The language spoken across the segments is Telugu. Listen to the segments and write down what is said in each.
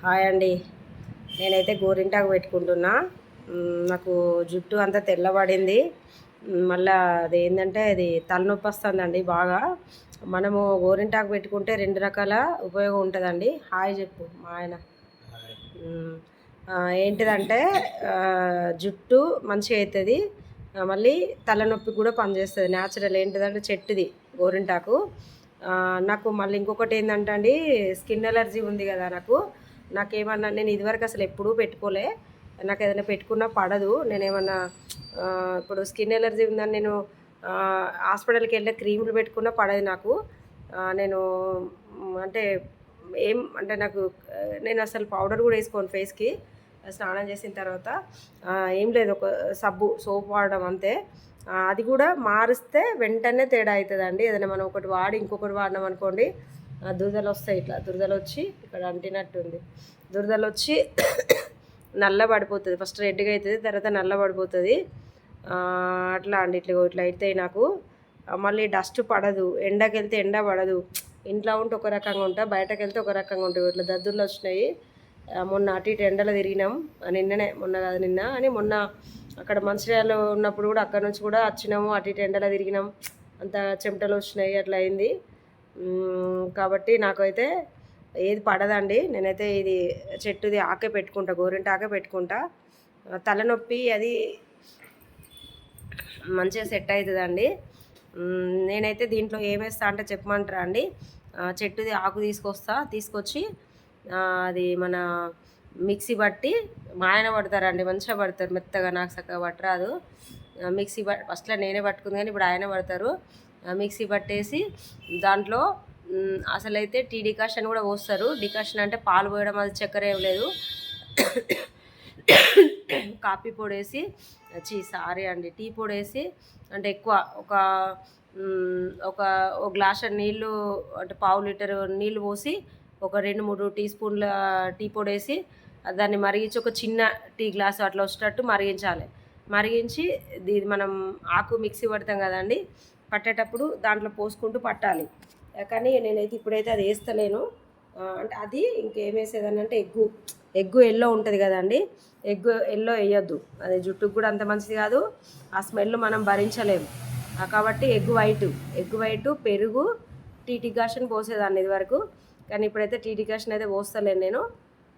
హాయ్ అండి. నేనైతే గోరింటాకు పెట్టుకుంటున్నా. నాకు జుట్టు అంతా తెల్లబడింది. మళ్ళా అదేంటంటే అది తలనొప్పి వస్తుందండి బాగా. మనము గోరింటాకు పెట్టుకుంటే 2 రకాల ఉపయోగం ఉంటుందండి. హాయ్ చెప్పు మా ఆయన. హ్మ్. ఏంటిదంటే జుట్టు మంచిగా అవుతుంది. మళ్ళీ తలనొప్పి కూడా పనిచేస్తుంది. న్యాచురల్ ఏంటిదంటే చెట్టుది గోరింటాకు. నాకు మళ్ళీ ఇంకొకటి ఏంటంటే అండి, స్కిన్ ఎలర్జీ ఉంది కదా నాకు. నాకేమన్నా నేను ఇదివరకు అసలు ఎప్పుడూ పెట్టుకోలే. నాకు ఏదైనా పెట్టుకున్నా పడదు. నేనేమన్నా ఇప్పుడు స్కిన్ ఎలర్జీ ఉందని నేను హాస్పిటల్కి వెళ్ళే క్రీములు పెట్టుకున్నా పడదు నాకు. నేను అంటే అంటే నాకు నేను అసలు పౌడర్ కూడా వేసుకోను ఫేస్కి. స్నానం చేసిన తర్వాత ఏం లేదు, ఒక సోప్ వాడడం అంతే. అది కూడా మారిస్తే వెంటనే తేడా అవుతుందండి. ఏదైనా మనం ఒకటి వాడి ఇంకొకటి వాడినాం అనుకోండి, దురదలు వస్తాయి. ఇట్లా దురదలు వచ్చి ఇక్కడ అంటినట్టుంది. దురదలు వచ్చి నల్ల పడిపోతుంది. ఫస్ట్ రెడ్గా అవుతుంది, తర్వాత నల్ల పడిపోతుంది. అట్లా అండి. ఇట్లా అవుతాయి నాకు. మళ్ళీ డస్ట్ పడదు, ఎండకి వెళ్తే ఎండ పడదు. ఇంట్లో ఉంటే ఒక రకంగా ఉంటా, బయటకు వెళ్తే ఒక రకంగా ఉంటాయి. ఇట్లా దద్దుర్లు వచ్చినాయి. మొన్న అటు ఇటు ఎండలో తిరిగినాం. మొన్న కాదు నిన్న అని మొన్న అక్కడ మంచిర్యాలలో ఉన్నప్పుడు కూడా అక్కడ నుంచి కూడా వచ్చినాము. అటు ఇటు ఎండలో తిరిగినాం. అంత చెమటలు వచ్చినాయి, అట్లా అయింది. కాబట్టి నాకైతే ఏది పడదండి. నేనైతే ఇది చెట్టుది ఆకే పెట్టుకుంటా, గోరింటాకే పెట్టుకుంటా. తలనొప్పి అది మంచిగా సెట్ అవుతుందండి. నేనైతే దీంట్లో ఏమేస్తా అంటే చెప్పమంటారా అండి? చెట్టుది ఆకు తీసుకొచ్చి అది మన మిక్సీ పట్టి, మా ఆయన పడతారండి, మంచిగా పడతారు మెత్తగా. నాకు చక్కగా పట్టరాదు. ఫస్ట్లో నేనే పట్టుకుంది కానీ ఇప్పుడు ఆయన పడతారు. మిక్సీ పట్టేసి దాంట్లో అసలైతే టీ డికాషన్ కూడా పోస్తారు. డికాషన్ అంటే పాలు పోయడం, అది చక్కెర ఏం లేదు. కాఫీ పొడి వేసి సారీ అండి, టీ పొడి వేసి, అంటే ఎక్కువ ఒక ఒక గ్లాస్ నీళ్ళు, అంటే పావు లీటరు నీళ్ళు పోసి ఒక 2-3 టీ స్పూన్ల టీ పొడి వేసి దాన్ని మరిగించి ఒక చిన్న టీ గ్లాసు అట్లా వచ్చేటట్టు మరిగించాలి. మరిగించి ఇది మనం ఆకు మిక్సీ పడతాం కదండి, పట్టేటప్పుడు దాంట్లో పోసుకుంటూ పట్టాలి. కానీ నేనైతే ఇప్పుడైతే అది వేస్తలేను. అంటే అది ఇంకేం వేసేదాన్ని అంటే ఎగ్గు ఎల్లో ఉంటుంది కదండి, ఎగ్గు ఎల్లో వేయొద్దు. అది జుట్టుకు కూడా అంత మంచిది కాదు. ఆ స్మెల్ మనం భరించలేము. కాబట్టి ఎగ్ వైట్ పెరుగు, టీ డికాషన్ పోసేదాన్ని ఇది వరకు. కానీ ఇప్పుడైతే టీ డికాషన్ అయితే పోస్తలేను నేను.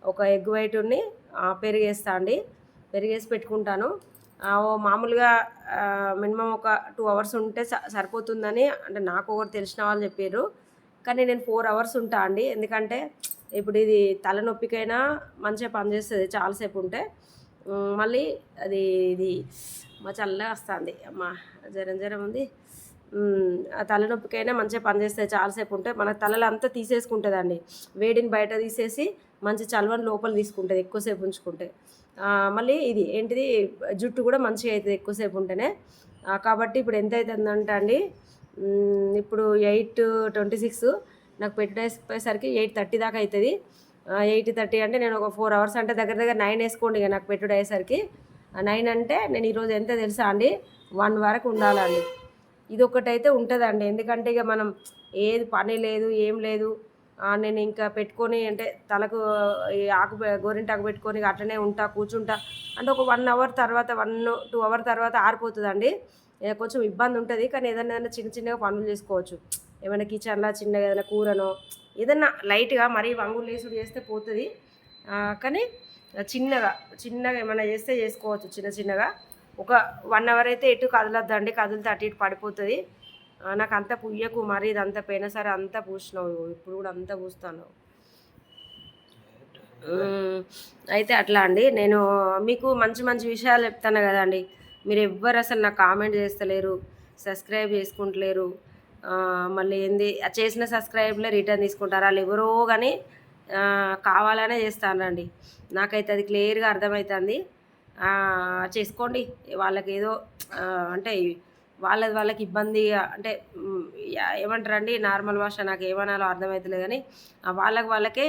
ఒక ఎగ్ వైట్ని పెరిగేస్తా అండి, పెరిగేసి పెట్టుకుంటాను. మామూలుగా మినిమం ఒక 2 అవర్స్ ఉంటే సరిపోతుందని అంటే నాకు ఒకరు తెలిసిన వాళ్ళు చెప్పారు. కానీ నేను 4 అవర్స్ ఉంటా అండి. ఎందుకంటే ఇప్పుడు ఇది తలనొప్పికైనా మంచిగా పనిచేస్తుంది చాలాసేపు ఉంటే. మళ్ళీ ఇది మా చల్లగా వస్తుంది, అమ్మ జ్వరం ఉంది. ఆ తలనొప్పికైనా మంచిగా పనిచేస్తుంది చాలాసేపు ఉంటే. మన తలలో అంతా తీసేసుకుంటుందండి, వేడిని బయట తీసేసి మంచి చలవని లోపల తీసుకుంటుంది ఎక్కువసేపు ఉంచుకుంటే. మళ్ళీ ఇది ఏంటిది, జుట్టు కూడా మంచిగా అవుతుంది ఎక్కువసేపు ఉంటేనే. కాబట్టి ఇప్పుడు ఎంత అవుతుందంటే అండి, ఇప్పుడు 8:26, నాకు పెట్టేసరికి 8:30 దాకా అవుతుంది. 8:30 అంటే నేను ఒక 4 అవర్స్ అంటే దగ్గర 9 వేసుకోండి. ఇక నాకు పెట్టుడు అయ్యేసరికి 9 అంటే నేను ఈరోజు ఎంత తెలుసా అండి, 1 వరకు ఉండాలండి. ఇది ఒకటైతే ఉంటుందండి. ఎందుకంటే ఇక మనం ఏది పని లేదు, ఏం లేదు, నేను ఇంకా పెట్టుకొని అంటే తలకు ఈ గోరింటాకు పెట్టుకొని అట్లనే కూర్చుంటా అంటే ఒక 1 అవర్ తర్వాత, 1-2 అవర్ తర్వాత ఆరిపోతుందండి. కొంచెం ఇబ్బంది ఉంటుంది. కానీ ఏదైనా చిన్నగా పనులు చేసుకోవచ్చు. ఏమైనా కిచెన్లో చిన్నగా ఏదైనా కూరనో ఏదన్నా లైట్గా మరీ వంగులు లేసుడు చేస్తే పోతుంది. కానీ చిన్నగా ఏమైనా చేస్తే చేసుకోవచ్చు చిన్నగా. ఒక 1 అవర్ అయితే ఎటు కదలొద్దండి, కదిలితే అటు ఇటు పడిపోతుంది. నాకు అంతా పుయ్యకు, మరి ఇదంతా పోయినా సరే అంతా పూసినావు, ఇప్పుడు కూడా అంతా పూస్తాను. అయితే అట్లా అండి, నేను మీకు మంచి విషయాలు చెప్తాను కదండి. మీరు ఎవ్వరు అసలు నాకు కామెంట్ చేస్తలేరు, సబ్స్క్రైబ్ చేసుకుంటలేరు. మళ్ళీ ఏంది చేసిన సబ్స్క్రైబ్లే రిటర్న్ తీసుకుంటారు. వాళ్ళు ఎవరో కానీ కావాలనే చేస్తానండి. నాకైతే అది క్లియర్గా అర్థమవుతుంది. చేసుకోండి. వాళ్ళకి ఏదో అంటే వాళ్ళకి ఇబ్బంది అంటే ఏమంటారండి, నార్మల్ భాష నాకు ఏమనాలో అర్థమవుతలేదు. కానీ వాళ్ళకే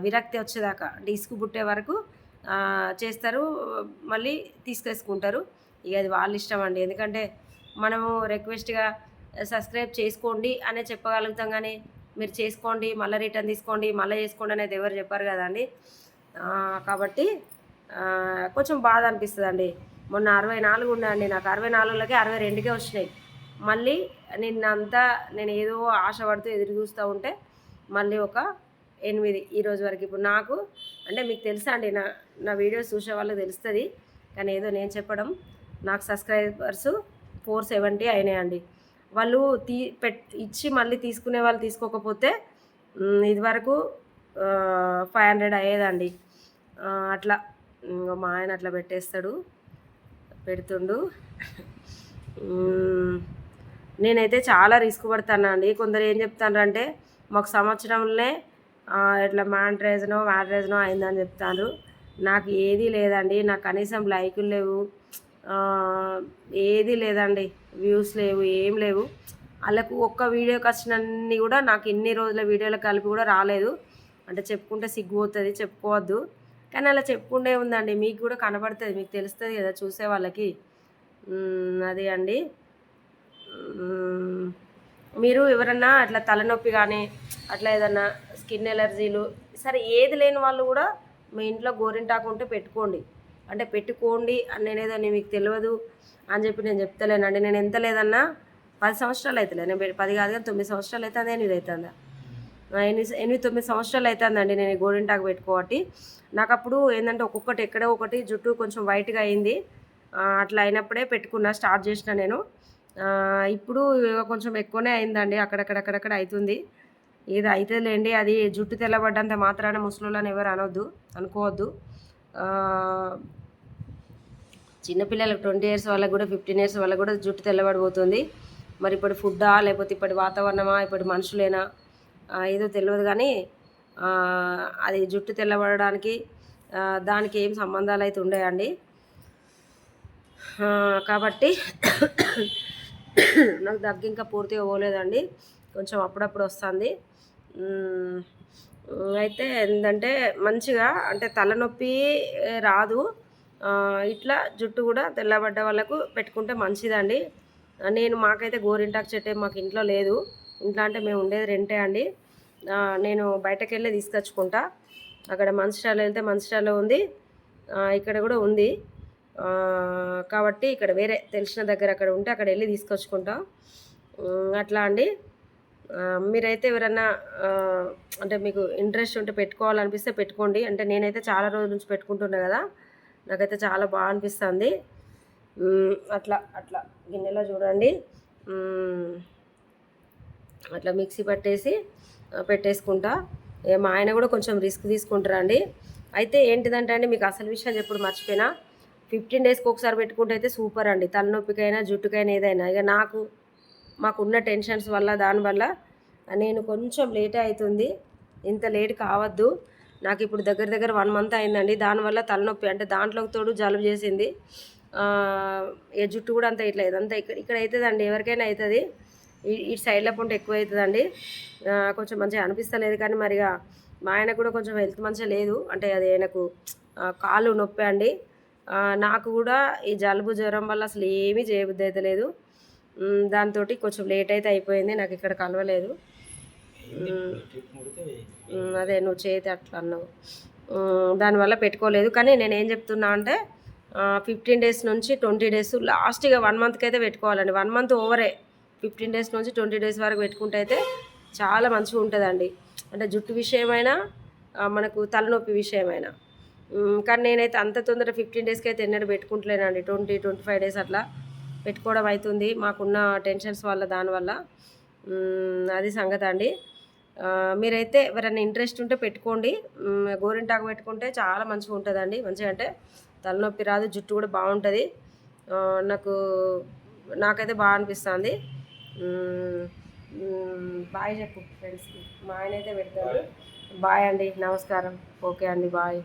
విరక్తి వచ్చేదాకా, డిస్క్ పుట్టే వరకు చేస్తారు, మళ్ళీ తీసుకేసుకుంటారు. ఇక అది వాళ్ళ ఇష్టం అండి. ఎందుకంటే మనము రిక్వెస్ట్గా సబ్స్క్రైబ్ చేసుకోండి అనే చెప్పగలుగుతాం. కానీ మీరు చేసుకోండి, మళ్ళీ రిటర్న్ తీసుకోండి, మళ్ళీ చేసుకోండి అనేది ఎవరు చెప్పారు కదండి. కాబట్టి కొంచెం బాధ అనిపిస్తుందండి. మొన్న 64 ఉన్నాయండి, నాకు 64లకే 62కే వచ్చినాయి. మళ్ళీ నిన్నంతా నేను ఏదో ఆశపడుతూ ఎదురు చూస్తూ ఉంటే మళ్ళీ ఒక 8 ఈరోజు వరకు. ఇప్పుడు నాకు అంటే మీకు తెలుసా అండి, నా వీడియోస్ చూసే వాళ్ళకి తెలుస్తుంది, కానీ ఏదో నేను చెప్పడం. నాకు సబ్స్క్రైబర్స్ 470 అయినాయండి. వాళ్ళు ఇచ్చి మళ్ళీ తీసుకునే వాళ్ళు తీసుకోకపోతే ఇదివరకు 500 అయ్యేదండి. అట్లా మా ఆయన అట్లా పెడుతుండు. నేనైతే చాలా రిస్క్ పడుతానండి. కొందరు ఏం చెప్తానంటే మాకు సంవత్సరంలో ఇట్లా మ్యాట్రేజ్నో అయిందని చెప్తారు. నాకు ఏదీ లేదండి, నాకు కనీసం లైకులు లేవు, ఏది లేదండి, వ్యూస్ లేవు, ఏం లేవు. వాళ్ళకు ఒక్క వీడియోకి వచ్చినన్ని కూడా నాకు ఇన్ని రోజుల వీడియోలు కలిపి కూడా రాలేదు. అంటే చెప్పుకుంటే సిగ్గుపోతుంది, చెప్పుకోవద్దు, కానీ అలా చెప్పుకుంటే ఉందండి, మీకు కూడా కనబడుతుంది, మీకు తెలుస్తుంది కదా చూసే వాళ్ళకి. అది అండి. మీరు ఎవరన్నా అట్లా తలనొప్పి కానీ అట్లా ఏదన్నా స్కిన్ ఎలర్జీలు సరే ఏది లేని వాళ్ళు కూడా మీ ఇంట్లో గోరింటాకు ఉంటే పెట్టుకోండి. అంటే పెట్టుకోండి అని నేనేదో మీకు తెలియదు అని చెప్పి నేను చెప్తలేనండి. నేను ఎంత లేదన్నా 10 సంవత్సరాలు అవుతలే, నేను 10 కాదు కానీ 9 సంవత్సరాలు అవుతుంది, 8 అవుతుందా, 8-9 సంవత్సరాలు అవుతుందండి నేను గోరింటాకు పెట్టుకోబట్టి. నాకు అప్పుడు ఏంటంటే ఒక్కొక్కటి ఎక్కడో ఒకటి జుట్టు కొంచెం వైట్గా అయింది. అట్లా అయినప్పుడే పెట్టుకున్నా, స్టార్ట్ చేసిన నేను. ఇప్పుడు కొంచెం ఎక్కువనే అయిందండి, అక్కడక్కడ అవుతుంది. ఏది అవుతుందిలేండి, అది జుట్టు తెల్లబడ్డంత మాత్రాన ముసలోళ్ళని ఎవరు అనుకోవద్దు. చిన్నపిల్లలకు 20 ఇయర్స్ వాళ్ళకు కూడా 15 ఇయర్స్ వాళ్ళకు కూడా జుట్టు తెల్లబడిపోతుంది. మరి ఇప్పుడు ఫుడ్డా లేకపోతే ఇప్పటి వాతావరణమా ఇప్పటి మనుషులేనా ఏదో తెలియదు, కానీ అది జుట్టు తెల్లబడడానికి దానికి ఏం సంబంధాలు అయితే ఉండేయండి. కాబట్టి నాకు దగ్గు ఇంకా పూర్తిగా పోలేదండి, కొంచెం అప్పుడప్పుడు వస్తుంది. అయితే ఏంటంటే మంచిగా అంటే తలనొప్పి రాదు, ఇట్లా జుట్టు కూడా తెల్లబడ్డ వాళ్ళకు పెట్టుకుంటే మంచిదండి. మాకైతే గోరింటాకు చెట్టే మాకు ఇంట్లో లేదు. ఇంట్లో అంటే మేము ఉండేది రెంటే అండి. నేను బయటకు వెళ్ళి తీసుకొచ్చుకుంటా. అక్కడ మంచిర్యాల వెళ్తే మంచిర్యాలలో ఉంది, ఇక్కడ కూడా ఉంది. కాబట్టి ఇక్కడ వేరే తెలిసిన దగ్గర అక్కడ ఉంటే అక్కడ వెళ్ళి తీసుకొచ్చుకుంటాం. అట్లా అండి. మీరైతే ఎవరన్నా అంటే మీకు ఇంట్రెస్ట్ ఉంటే పెట్టుకోవాలనిపిస్తే పెట్టుకోండి. అంటే నేనైతే చాలా రోజుల నుంచి పెట్టుకుంటున్నా కదా, నాకైతే చాలా బాగా అనిపిస్తుంది. అట్లా గిన్నెలో చూడండి, అట్లా మిక్సీ పట్టేసి పెట్టేసుకుంటా. మా ఆయన కూడా కొంచెం రిస్క్ తీసుకుంటారండి. అయితే ఏంటిదంటే అండి, మీకు అసలు విషయం చెప్పుడు మర్చిపోయినా, 15 డేస్కి ఒకసారి పెట్టుకుంటే అయితే సూపర్ అండి, తలనొప్పికైనా జుట్టుకైనా ఏదైనా. ఇక మాకున్న టెన్షన్స్ వల్ల దానివల్ల నేను కొంచెం లేటే అవుతుంది. ఇంత లేట్ కావద్దు. నాకు ఇప్పుడు దగ్గర 1 మంత్ అయిందండి. దానివల్ల తలనొప్పి అంటే దాంట్లోకి తోడు జలుబు చేసింది. ఏ జుట్టు కూడా అంతా ఇట్లా ఇదంతా ఇక్కడ అవుతుందండి, ఎవరికైనా అవుతుంది. ఈ సైడ్లో పొంటే ఎక్కువ అవుతుందండి. కొంచెం మంచిగా అనిపిస్తలేదు, కానీ మరిగా మా ఆయన కూడా కొంచెం హెల్త్ మంచిగా లేదు, అంటే అది ఆయనకు కాలు నొప్పి అండి. నాకు కూడా ఈ జలుబు జ్వరం వల్ల అసలు ఏమీ చేయబుద్ధి అయితే లేదు. దాంతో కొంచెం లేట్ అయితే అయిపోయింది, నాకు ఇక్కడ కలవలేదు. అదే నువ్వు చేతి అట్లా అన్నావు, దానివల్ల పెట్టుకోలేదు. కానీ నేను ఏం చెప్తున్నా అంటే 15 డేస్ నుంచి 20 డేస్ లాస్ట్గా 1 మంత్కి అయితే పెట్టుకోవాలండి. 1 మంత్ ఓవరే, 15 డేస్ నుంచి 20 డేస్ వరకు పెట్టుకుంటే అయితే చాలా మంచిగా ఉంటుందండి. అంటే జుట్టు విషయమైనా మనకు తలనొప్పి విషయమైనా. కానీ నేనైతే అంత తొందర 15 డేస్కి అయితే ఎన్నడూ పెట్టుకుంటలేనండి. 20-25 డేస్ అట్లా పెట్టుకోవడం అవుతుంది, మాకున్న టెన్షన్స్ వల్ల దానివల్ల. అది సంగతి అండి. మీరైతే ఎవరైనా ఇంట్రెస్ట్ ఉంటే పెట్టుకోండి. గోరింటాకు పెట్టుకుంటే చాలా మంచిగా ఉంటుందండి. మంచిగా అంటే తలనొప్పి రాదు, జుట్టు కూడా బాగుంటుంది. నాకైతే బాగా అనిపిస్తుంది. బాయ్ చెప్పు ఫ్రెండ్స్కి. మా ఆయన అయితే పెడతాడు. బాయ్ అండి, నమస్కారం. ఓకే అండి, బాయ్.